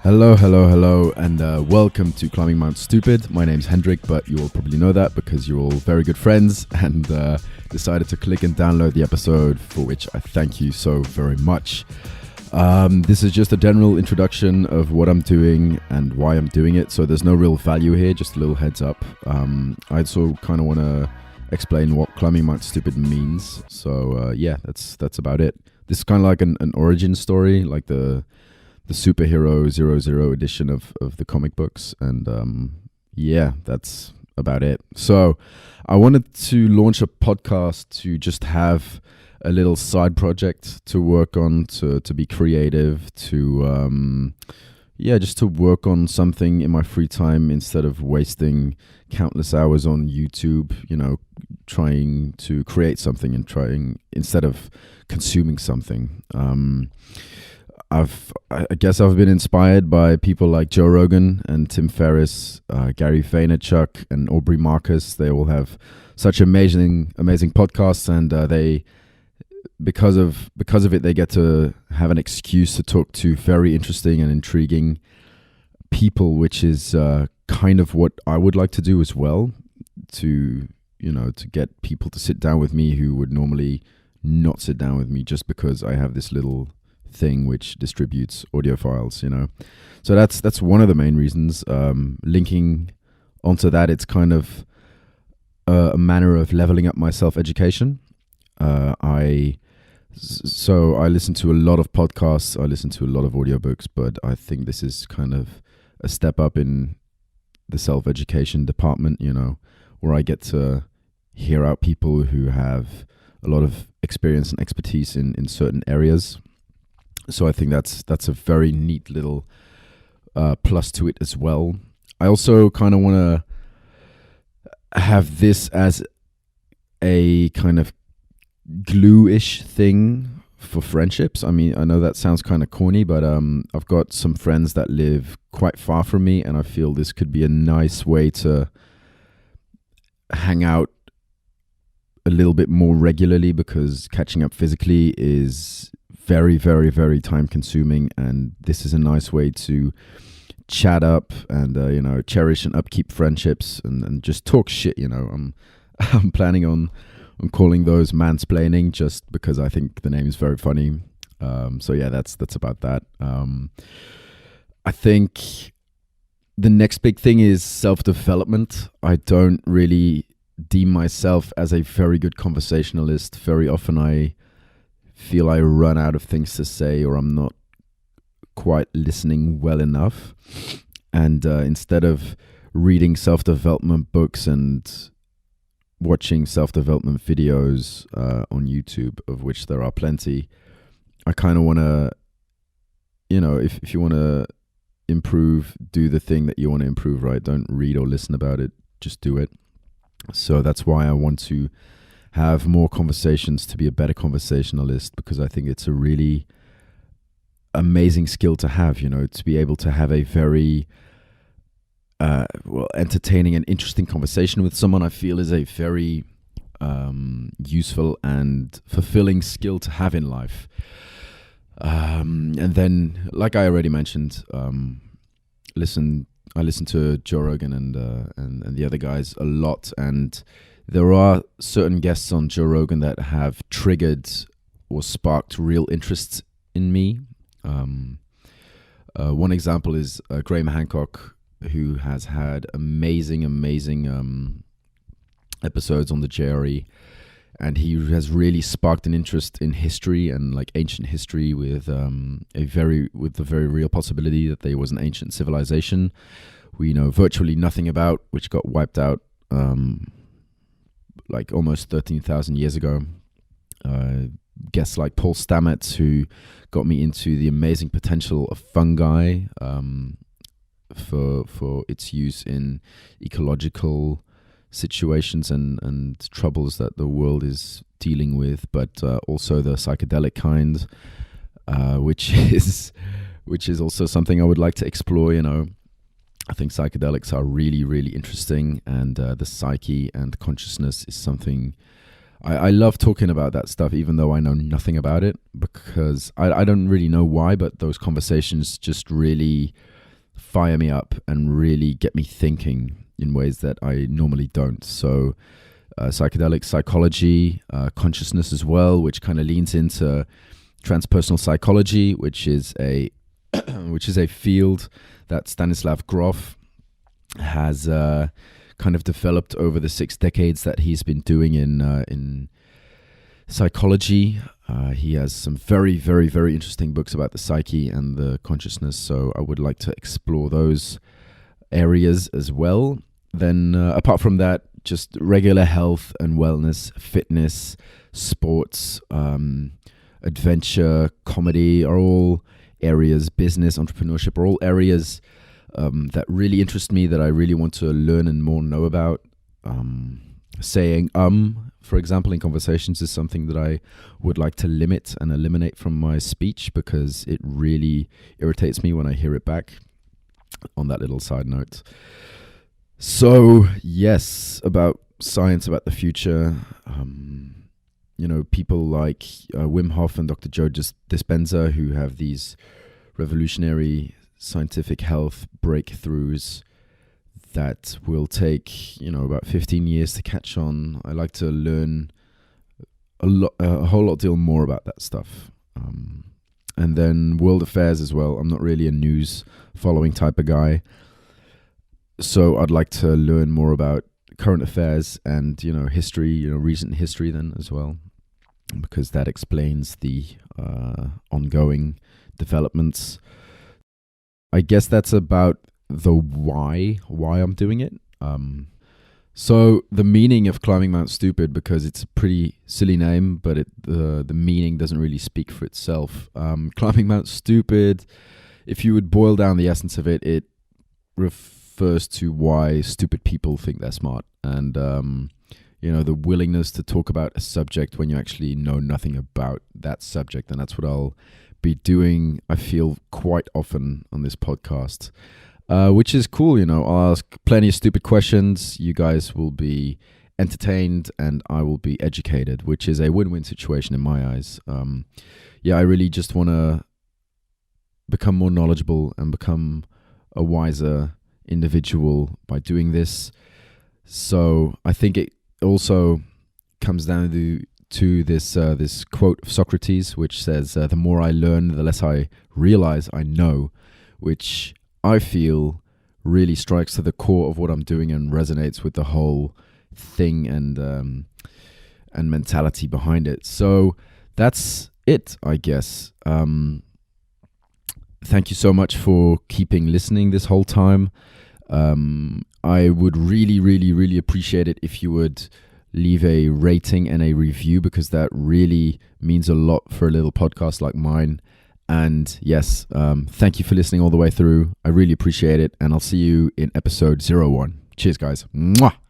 Hello, hello, hello, and welcome to Climbing Mount Stupid. My name's Hendrik, but you all probably know that because you're all very good friends and decided to click and download the episode, for which I thank you so very much. This is just a general introduction of what I'm doing and why I'm doing it, so there's no real value here, just a little heads up. I also kind of want to explain what Climbing Mount Stupid means, so yeah, that's about it. This is kind of like an origin story, like the superhero 00 edition of the comic books, and yeah, that's about it. So I wanted to launch a podcast to just have a little side project to work on, to be creative, to just to work on something in my free time instead of wasting countless hours on YouTube, trying to create something and instead of consuming something. I guess I've been inspired by people like Joe Rogan and Tim Ferriss, Gary Vaynerchuk and Aubrey Marcus. They all have such amazing podcasts, and they because of it they get to have an excuse to talk to very interesting and intriguing people, which is kind of what I would like to do as well. To get people to sit down with me who would normally not sit down with me just because I have this little thing which distributes audio files, so that's one of the main reasons. Linking onto that, it's kind of a manner of leveling up my self-education. I listen to a lot of podcasts, I listen to a lot of audiobooks, but I think this is kind of a step up in the self-education department, where I get to hear out people who have a lot of experience and expertise in certain areas. So I think that's a very neat little plus to it as well. I also kind of want to have this as a kind of glue-ish thing for friendships. I mean, I know that sounds kind of corny, but I've got some friends that live quite far from me, and I feel this could be a nice way to hang out a little bit more regularly, because catching up physically is very, very, very time consuming, and this is a nice way to chat up and cherish and upkeep friendships and just talk shit. I'm planning on calling those mansplaining, just because I think the name is very funny. So yeah, that's about that. I think the next big thing is self-development. I don't really deem myself as a very good conversationalist. Very often I feel I run out of things to say, or I'm not quite listening well enough. And instead of reading self-development books and watching self-development videos on YouTube, of which there are plenty, I kind of want to, if you want to improve, do the thing that you want to improve, right? Don't read or listen about it, just do it. So that's why I want to have more conversations, to be a better conversationalist, because I think it's a really amazing skill to have, to be able to have a very entertaining and interesting conversation with someone. I feel is a very useful and fulfilling skill to have in life. And then, like I already mentioned, I listen to Joe Rogan and the other guys a lot, and there are certain guests on Joe Rogan that have triggered or sparked real interest in me. One example is Graham Hancock, who has had amazing episodes on the JRE, and he has really sparked an interest in history and like ancient history with the very real possibility that there was an ancient civilization we know virtually nothing about, which got wiped out like almost 13,000 years ago. Guests like Paul Stamets, who got me into the amazing potential of fungi for its use in ecological situations and troubles that the world is dealing with, but also the psychedelic kind, which is also something I would like to explore. I think psychedelics are really, really interesting, and the psyche and consciousness is something I love talking about that stuff, even though I know nothing about it, because I don't really know why, but those conversations just really fire me up and really get me thinking in ways that I normally don't. So psychedelic psychology, consciousness as well, which kind of leans into transpersonal psychology, which is a field that Stanislav Grof has kind of developed over the 6 decades that he's been doing in psychology. He has some very, very, very interesting books about the psyche and the consciousness, so I would like to explore those areas as well. Then apart from that, just regular health and wellness, fitness, sports, adventure, comedy are all areas, business, entrepreneurship are all areas that really interest me, that I really want to learn and more know about. Saying for example, in conversations is something that I would like to limit and eliminate from my speech, because it really irritates me when I hear it back, on that little side note. So, yes, about science, about the future, people like Wim Hof and Dr. Joe Dispenza, who have these revolutionary scientific health breakthroughs that will take, about 15 years to catch on. I like to learn a whole lot deal more about that stuff. And then world affairs as well. I'm not really a news following type of guy, so I'd like to learn more about current affairs and, history, recent history then as well, because that explains the ongoing developments. I guess that's about the why I'm doing it. So the meaning of Climbing Mount Stupid, because it's a pretty silly name, but the meaning doesn't really speak for itself. Climbing Mount Stupid, if you would boil down the essence of it, it refers to why stupid people think they're smart, and the willingness to talk about a subject when you actually know nothing about that subject. And that's what I'll be doing, I feel, quite often on this podcast. Which is cool, I'll ask plenty of stupid questions. You guys will be entertained and I will be educated, which is a win-win situation in my eyes. I really just want to become more knowledgeable and become a wiser individual by doing this. So I think it also comes down to this quote of Socrates, which says, the more I learn, the less I realize I know, which I feel really strikes to the core of what I'm doing and resonates with the whole thing and mentality behind it. So that's it, I guess. Thank you so much for keeping listening this whole time. I would really, really, really appreciate it if you would leave a rating and a review, because that really means a lot for a little podcast like mine. And yes, thank you for listening all the way through. I really appreciate it. And I'll see you in episode 01. Cheers, guys. Mwah!